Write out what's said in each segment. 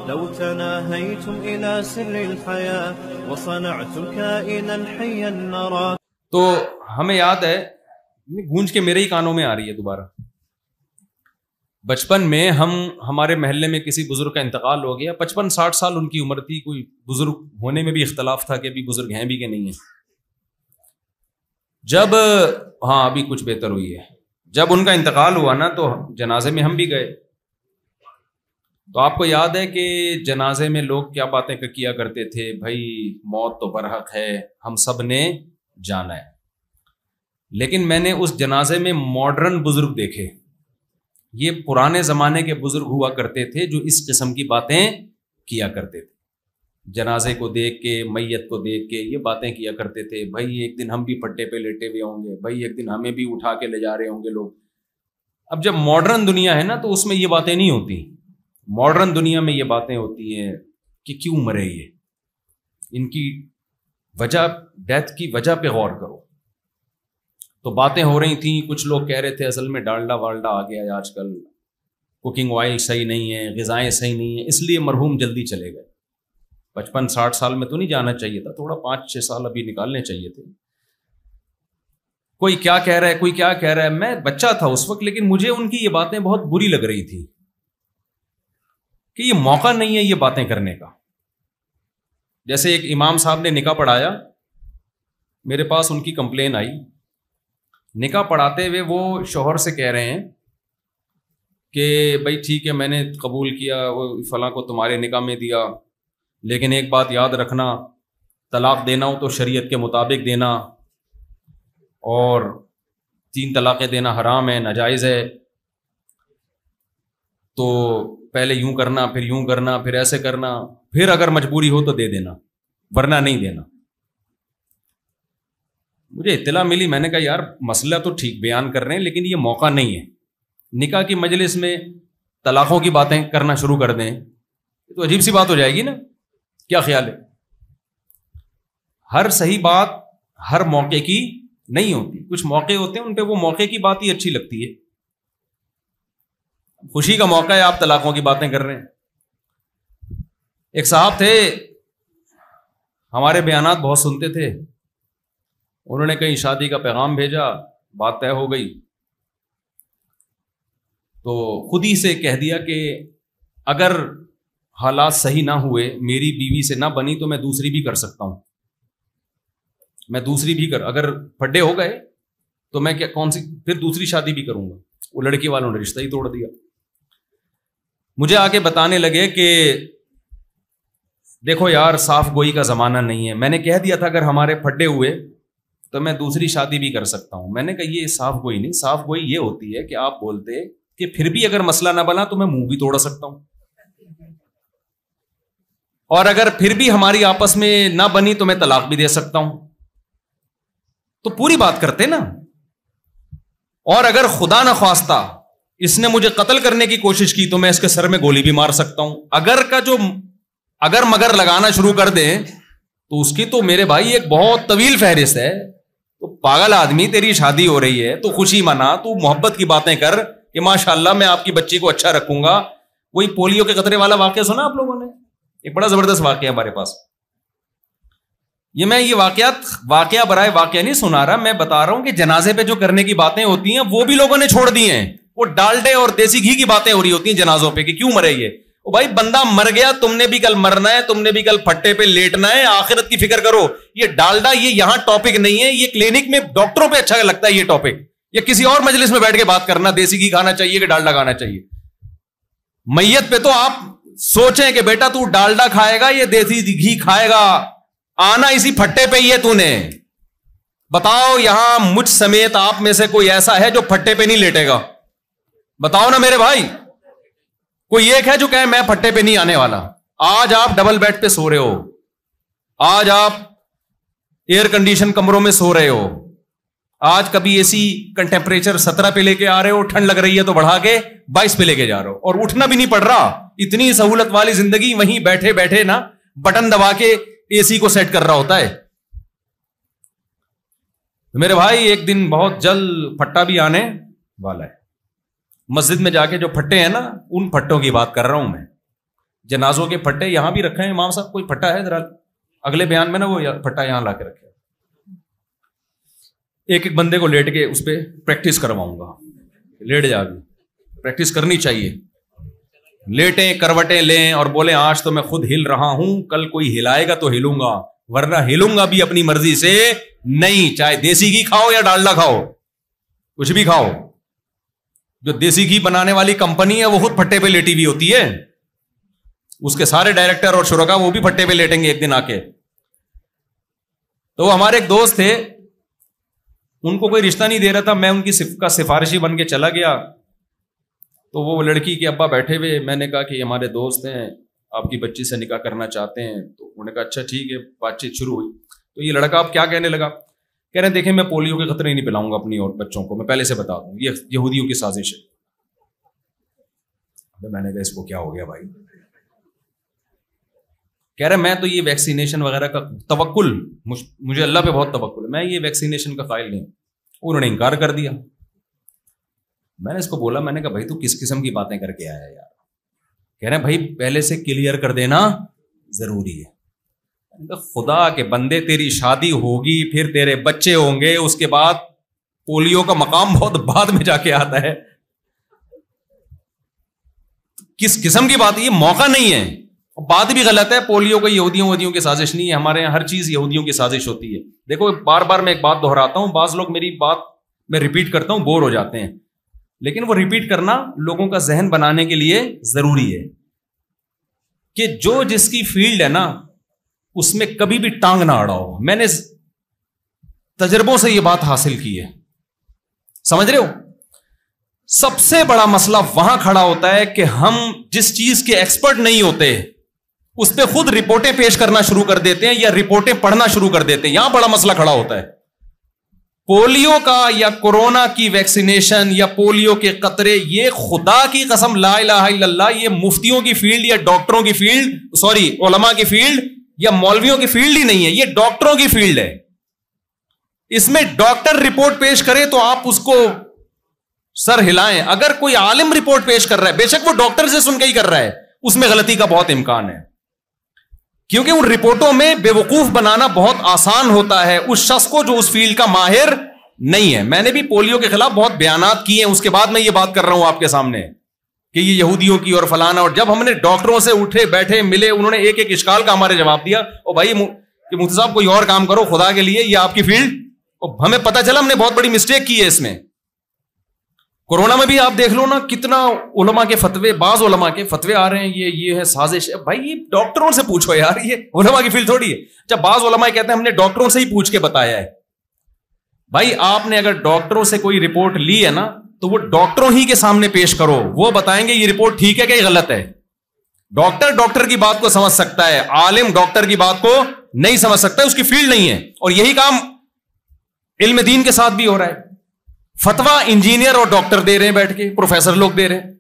لو تناهيتم إلى سر الحياة وصنعتم كائنا حيا نرى. تو ہمیں یاد ہے، گونج کے میرے ہی کانوں میں آ رہی ہے دوبارہ، بچپن میں ہمارے محلے میں کسی بزرگ کا انتقال ہو گیا، 55-60 سال ان کی عمر تھی، کوئی بزرگ ہونے میں بھی اختلاف تھا کہ ابھی بزرگ ہیں بھی کہ نہیں ہیں. جب ابھی کچھ بہتر ہوئی ہے، جب ان کا انتقال ہوا نا تو جنازے میں ہم بھی گئے. تو آپ کو یاد ہے کہ جنازے میں لوگ کیا باتیں کیا کرتے تھے؟ بھائی موت تو برحق ہے، ہم سب نے جانا ہے. لیکن میں نے اس جنازے میں ماڈرن بزرگ دیکھے، یہ پرانے زمانے کے بزرگ ہوا کرتے تھے جو اس قسم کی باتیں کیا کرتے تھے. جنازے کو دیکھ کے، میت کو دیکھ کے یہ باتیں کیا کرتے تھے، بھائی ایک دن ہم بھی پٹے پہ لیٹے ہوئے ہوں گے، بھائی ایک دن ہمیں بھی اٹھا کے لے جا رہے ہوں گے لوگ. اب جب ماڈرن دنیا ہے نا تو اس میں یہ باتیں نہیں ہوتی. ماڈرن دنیا میں یہ باتیں ہوتی ہیں کہ کیوں مرے یہ، ان کی وجہ، ڈیتھ کی وجہ پہ غور کرو. تو باتیں ہو رہی تھیں، کچھ لوگ کہہ رہے تھے اصل میں ڈالڈا والڈا آ گیا ہے آج کل، کوکنگ آئل صحیح نہیں ہے، غذائیں صحیح نہیں ہیں، اس لیے مرحوم جلدی چلے گئے. 55-60 سال میں تو نہیں جانا چاہیے تھا، تھوڑا 5-6 سال ابھی نکالنے چاہیے تھے. کوئی کیا کہہ رہا ہے، کوئی کیا کہہ رہا ہے. میں بچہ تھا اس وقت، لیکن مجھے ان کی یہ باتیں بہت بری لگ رہی تھی کہ یہ موقع نہیں ہے یہ باتیں کرنے کا. جیسے ایک امام صاحب نے نکاح پڑھایا، میرے پاس ان کی کمپلین آئی. نکاح پڑھاتے ہوئے وہ شوہر سے کہہ رہے ہیں کہ بھائی ٹھیک ہے میں نے قبول کیا، وہ فلاں کو تمہارے نکاح میں دیا، لیکن ایک بات یاد رکھنا، طلاق دینا ہو تو شریعت کے مطابق دینا، اور 3 طلاقیں دینا حرام ہے، ناجائز ہے. تو پہلے یوں کرنا، پھر یوں کرنا، پھر ایسے کرنا، پھر اگر مجبوری ہو تو دے دینا، ورنہ نہیں دینا. مجھے اطلاع ملی، میں نے کہا یار مسئلہ تو ٹھیک بیان کر رہے ہیں لیکن یہ موقع نہیں ہے. نکاح کی مجلس میں طلاقوں کی باتیں کرنا شروع کر دیں تو عجیب سی بات ہو جائے گی نا. کیا خیال ہے؟ ہر صحیح بات ہر موقع کی نہیں ہوتی، کچھ موقع ہوتے ہیں ان پہ وہ موقع کی بات ہی اچھی لگتی ہے. خوشی کا موقع ہے، آپ طلاقوں کی باتیں کر رہے ہیں. ایک صاحب تھے، ہمارے بیانات بہت سنتے تھے، انہوں نے کہیں شادی کا پیغام بھیجا، بات طے ہو گئی تو خود ہی سے کہہ دیا کہ اگر حالات صحیح نہ ہوئے، میری بیوی سے نہ بنی تو میں دوسری بھی کر سکتا ہوں، میں دوسری بھی اگر پھڈے ہو گئے تو میں کیا کون سی پھر دوسری شادی بھی کروں گا. وہ لڑکی والوں نے رشتہ ہی توڑ دیا. مجھے آگے بتانے لگے کہ دیکھو یار صاف گوئی کا زمانہ نہیں ہے، میں نے کہہ دیا تھا اگر ہمارے پھڈے ہوئے تو میں دوسری شادی بھی کر سکتا ہوں. میں نے کہا یہ صاف گوئی نہیں، صاف گوئی یہ ہوتی ہے کہ آپ بولتے کہ پھر بھی اگر مسئلہ نہ بنا تو میں منہ بھی توڑ سکتا ہوں، اور اگر پھر بھی ہماری آپس میں نہ بنی تو میں طلاق بھی دے سکتا ہوں. تو پوری بات کرتے نا. اور اگر خدا نہ خواستہ اس نے مجھے قتل کرنے کی کوشش کی تو میں اس کے سر میں گولی بھی مار سکتا ہوں. اگر مگر لگانا شروع کر دیں تو اس کی تو میرے بھائی ایک بہت طویل فہرست ہے. تو پاگل آدمی، تیری شادی ہو رہی ہے تو خوشی منا، تو محبت کی باتیں کر کہ ماشاءاللہ میں آپ کی بچی کو اچھا رکھوں گا. وہی پولیو کے قطرے والا واقعہ سنا آپ لوگوں نے؟ ایک بڑا زبردست واقعہ ہمارے پاس. میں یہ واقعہ برائے واقعہ نہیں سنا رہا، میں بتا رہا ہوں کہ جنازے پہ جو کرنے کی باتیں ہوتی ہیں وہ بھی لوگوں نے چھوڑ دی ہیں. وہ ڈالڈے اور دیسی گھی کی باتیں ہو رہی ہوتی ہیں جنازوں پہ کہ کیوں مرے یہ. او بھائی بندہ مر گیا، تم نے بھی کل مرنا ہے، تم نے بھی کل پھٹے پہ لیٹنا ہے، آخرت کی فکر کرو. یہ ڈالڈا یہ یہاں ٹاپک نہیں ہے، یہ کلینک میں ڈاکٹروں پہ اچھا لگتا ہے یہ ٹاپک. یا کسی اور مجلس میں بیٹھ کے بات کرنا دیسی گھی کھانا چاہیے کہ ڈالڈا کھانا چاہیے. میت پہ تو آپ سوچیں کہ بیٹا تو ڈالڈا کھائے گا یا دیسی گھی کھائے گا، آنا اسی پھٹے پہ ہی ہے. تو نے بتاؤ یہاں مجھ سمیت آپ میں سے کوئی ایسا ہے جو پھٹے پہ نہیں لیٹے گا؟ بتاؤ نا میرے بھائی. کوئی ایک ہے جو کہے میں پھٹے پہ نہیں آنے والا؟ آج آپ ڈبل بیڈ پہ سو رہے ہو، آج آپ ایئر کنڈیشن کمروں میں سو رہے ہو، آج کبھی اے سی کا ٹیمپریچر 17 پہ لے کے آ رہے ہو، ٹھنڈ لگ رہی ہے تو بڑھا کے 22 پہ لے کے جا رہے ہو، اور اٹھنا بھی نہیں پڑ رہا. اتنی سہولت والی زندگی، وہیں بیٹھے بیٹھے نا بٹن دبا کے اے سی کو سیٹ کر رہا ہوتا ہے. میرے بھائی ایک دن بہت جلد پھٹا بھی آنے والا ہے. مسجد میں جا کے جو پھٹے ہیں نا، ان پھٹوں کی بات کر رہا ہوں میں. جنازوں کے پھٹے یہاں بھی رکھے ہیں امام صاحب, کوئی پھٹا ہے ذرا اگلے بیان میں نا وہ پھٹا یہاں لا کے رکھے, ایک ایک بندے کو لیٹ کے اس پہ پریکٹس کرواؤں گا, لیٹ جا بھی پریکٹس کرنی چاہیے, لیٹیں کروٹیں لیں اور بولیں آج تو میں خود ہل رہا ہوں, کل کوئی ہلائے گا تو ہلوں گا, ورنہ ہلوں گا بھی اپنی مرضی سے نہیں, چاہے دیسی گھی کھاؤ یا ڈالڈا کھاؤ, کچھ بھی کھاؤ. جو دیسی گھی بنانے والی کمپنی ہے وہ خود پھٹے پہ لیٹی ہوئی ہوتی ہے, اس کے سارے ڈائریکٹر اور شرکا وہ بھی پھٹے پہ لیٹیں گے ایک دن آ کے. تو ہمارے ایک دوست تھے, ان کو کوئی رشتہ نہیں دے رہا تھا, میں ان کی کا سفارشی بن کے چلا گیا. تو وہ لڑکی کے ابا بیٹھے ہوئے, میں نے کہا کہ یہ ہمارے دوست ہیں, آپ کی بچی سے نکاح کرنا چاہتے ہیں. تو انہوں نے کہا اچھا ٹھیک ہے, بات چیت شروع ہوئی. تو یہ لڑکا اب کیا کہنے لگا, کہہ رہے ہیں دیکھیں میں پولیو کے خطرے نہیں پلاؤں گا اپنی اور بچوں کو, میں پہلے سے بتا دوں یہ یہودیوں کی سازش ہے. میں نے کہا اس کو کیا ہو گیا بھائی, کہہ رہے میں تو یہ ویکسینیشن وغیرہ کا توکل, مجھے اللہ پہ بہت توکل ہے, میں یہ ویکسینیشن کا قائل نہیں. انہوں نے انکار کر دیا. میں نے اس کو بولا, میں نے کہا بھائی تو کس قسم کی باتیں کر کے آیا یار. کہہ رہے ہیں بھائی پہلے سے کلیئر کر دینا ضروری ہے. خدا کے بندے تیری شادی ہوگی, پھر تیرے بچے ہوں گے, اس کے بعد پولیو کا مقام بہت بعد میں جا کے آتا ہے. کس قسم کی بات, یہ موقع نہیں ہے. بات بھی غلط ہے, پولیو کو یہودیوں کی سازش نہیں ہے, ہمارے یہاں ہر چیز یہودیوں کی سازش ہوتی ہے. دیکھو بار بار میں ایک بات دہراتا ہوں, بعض لوگ میری بات میں ریپیٹ کرتا ہوں بور ہو جاتے ہیں, لیکن وہ ریپیٹ کرنا لوگوں کا ذہن بنانے کے لیے ضروری ہے کہ جو جس کی فیلڈ ہے نا اس میں کبھی بھی ٹانگ نہ اڑاؤ. میں نے تجربوں سے یہ بات حاصل کی ہے, سمجھ رہے ہو. سب سے بڑا مسئلہ وہاں کھڑا ہوتا ہے کہ ہم جس چیز کے ایکسپرٹ نہیں ہوتے اس پہ خود رپورٹیں پیش کرنا شروع کر دیتے ہیں یا رپورٹیں پڑھنا شروع کر دیتے ہیں. یہاں بڑا مسئلہ کھڑا ہوتا ہے. پولیو کا یا کورونا کی ویکسینیشن یا پولیو کے قطرے, یہ خدا کی قسم لا الہ الا اللہ, یہ مفتیوں کی فیلڈ یا ڈاکٹروں کی فیلڈ, سوری علماء کی فیلڈ یا مولویوں کی فیلڈ ہی نہیں ہے, یہ ڈاکٹروں کی فیلڈ ہے. اس میں ڈاکٹر رپورٹ پیش کرے تو آپ اس کو سر ہلائیں. اگر کوئی عالم رپورٹ پیش کر رہا ہے, بے شک وہ ڈاکٹر سے سن کے ہی کر رہا ہے, اس میں غلطی کا بہت امکان ہے, کیونکہ ان رپورٹوں میں بے وقوف بنانا بہت آسان ہوتا ہے اس شخص کو جو اس فیلڈ کا ماہر نہیں ہے. میں نے بھی پولیو کے خلاف بہت بیانات کیے ہیں, اس کے بعد میں یہ بات کر رہا ہوں آپ کے سامنے کہ یہ یہودیوں کی اور فلانا. اور جب ہم نے ڈاکٹروں سے اٹھے بیٹھے ملے, انہوں نے ایک ایک اشکال کا ہمارے جواب دیا. اور بھائی کہ مفتی صاحب کوئی اور کام کرو خدا کے لیے, یہ آپ کی فیلڈ. اور ہمیں پتہ چلا ہم نے بہت بڑی مسٹیک کی ہے اس میں. کورونا میں بھی آپ دیکھ لو نا کتنا علماء کے فتوے, بعض علماء کے فتوے آ رہے ہیں یہ ہے سازش ہے. بھائی یہ ڈاکٹروں سے پوچھو یار, یہ علماء کی فیلڈ تھوڑی ہے. جب بعض علماء کہتے ہیں ہم نے ڈاکٹروں سے ہی پوچھ کے بتایا ہے. بھائی آپ نے اگر ڈاکٹروں سے کوئی رپورٹ لی ہے نا تو وہ ڈاکٹروں ہی کے سامنے پیش کرو, وہ بتائیں گے یہ رپورٹ ٹھیک ہے کہ یہ غلط ہے. ڈاکٹر کی بات کو سمجھ سکتا ہے, عالم ڈاکٹر کی بات کو نہیں سمجھ سکتا, اس کی فیلڈ نہیں ہے. اور یہی کام علم دین کے ساتھ بھی ہو رہا ہے. فتوا انجینئر اور ڈاکٹر دے رہے ہیں بیٹھ کے, پروفیسر لوگ دے رہے ہیں.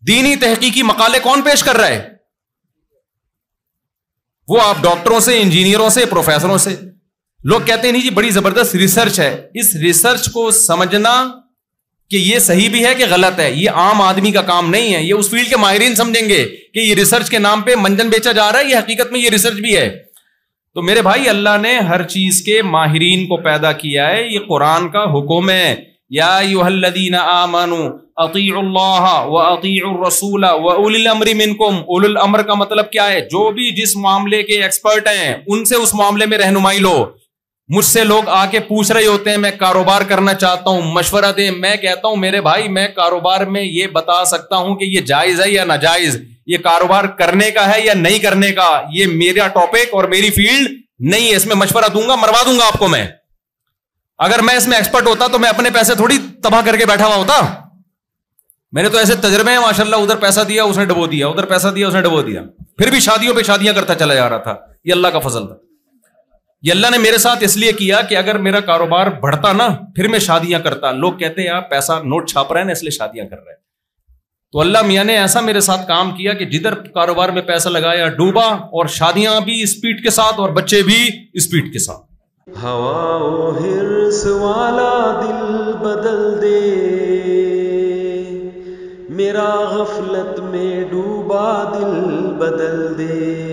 دینی تحقیقی مقالے کون پیش کر رہا ہے؟ وہ آپ ڈاکٹروں سے, انجینئروں سے, پروفیسروں سے. لوگ کہتے ہیں نہیں جی بڑی زبردست ریسرچ ہے. اس ریسرچ کو سمجھنا کہ یہ صحیح بھی ہے کہ غلط ہے, یہ عام آدمی کا کام نہیں ہے. یہ اس فیلڈ کے ماہرین سمجھیں گے کہ یہ ریسرچ کے نام پہ منجن بیچا جا رہا ہے, یہ حقیقت میں یہ ریسرچ بھی ہے. تو میرے بھائی اللہ نے ہر چیز کے ماہرین کو پیدا کیا ہے, یہ قرآن کا حکم ہے. یا ایھا الذین آمنوا اطیعوا اللہ واطیعوا الرسول واولی الامر منکم. اولی الامر کا مطلب کیا ہے؟ جو بھی جس معاملے کے ایکسپرٹ ہیں ان سے اس معاملے میں رہنمائی لو. مجھ سے لوگ آ کے پوچھ رہے ہوتے ہیں میں کاروبار کرنا چاہتا ہوں, مشورہ دیں. میں کہتا ہوں میرے بھائی میں کاروبار میں یہ بتا سکتا ہوں کہ یہ جائز ہے یا ناجائز, یہ کاروبار کرنے کا ہے یا نہیں کرنے کا, یہ میرا ٹاپک اور میری فیلڈ نہیں ہے. اس میں مشورہ دوں گا, مروا دوں گا آپ کو میں. اگر میں اس میں ایکسپرٹ ہوتا تو میں اپنے پیسے تھوڑی تباہ کر کے بیٹھا ہوا ہوتا. میں نے تو ایسے تجربے ہیں ماشاءاللہ, ادھر پیسہ دیا اس نے ڈبو دیا, ادھر پیسہ دیا اس نے ڈبو دیا, پھر بھی شادیوں پہ شادیاں کرتا چلا جا رہا تھا. یہ اللہ کا فضل تھا. یہ اللہ نے میرے ساتھ اس لیے کیا کہ اگر میرا کاروبار بڑھتا نا پھر میں شادیاں کرتا. لوگ کہتے ہیں آپ پیسہ نوٹ چھاپ رہے ہیں نا اس لیے شادیاں کر رہے ہیں. تو اللہ میاں نے ایسا میرے ساتھ کام کیا کہ جدھر کاروبار میں پیسہ لگایا ڈوبا, اور شادیاں بھی اسپیڈ کے ساتھ اور بچے بھی اسپیڈ کے ساتھ. ہوا و حرص والا دل بدل دے میرا غفلت میں ڈوبا دل بدل دے،